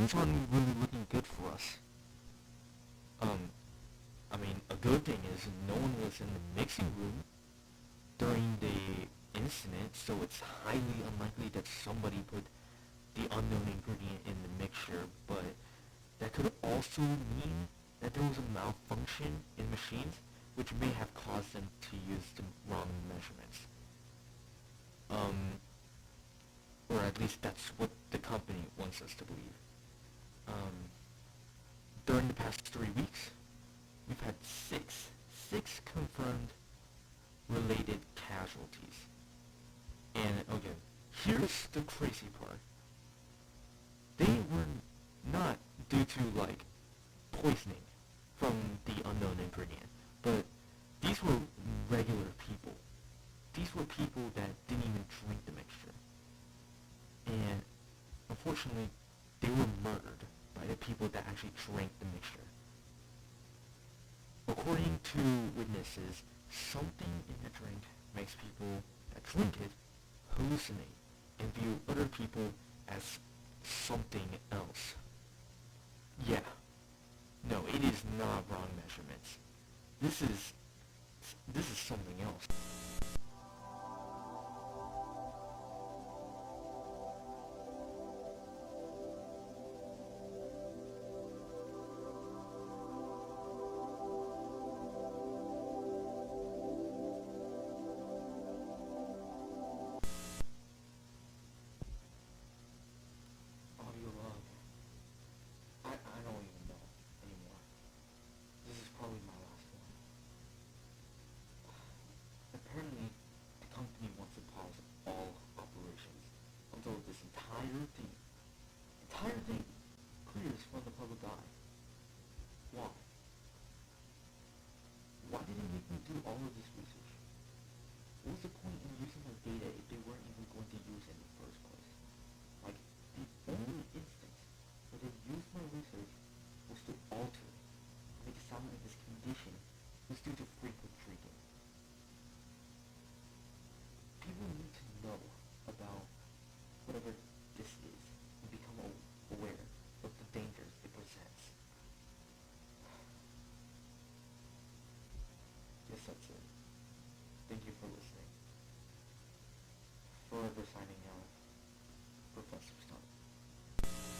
things aren't really looking good for us. Um, I mean, a good thing is no one was in the mixing room during the incident, so it's highly unlikely that somebody put the unknown ingredient in the mixture, but that could also mean that there was a malfunction in machines, which may have caused them to use the wrong measurements. Um, or at least that's what the company wants us to believe. Um, During the past 3 weeks, we've had six confirmed related casualties. And again, here's the crazy part. They were not due to like poisoning from the unknown ingredient, but these were regular people. These were people that didn't even drink the mixture. And unfortunately, they were murdered by the people that actually drank the mixture. According to witnesses, something in the drink makes people that drink it hallucinate and view other people as something else. Yeah, no, it is not wrong measurements. This is this is something else. Audio log. I don't even know anymore. This is probably my last one. Apparently, the company wants to pause all operations until this entire thing clears from the public eye. Why? Why did they make me do all of this research? What was the point in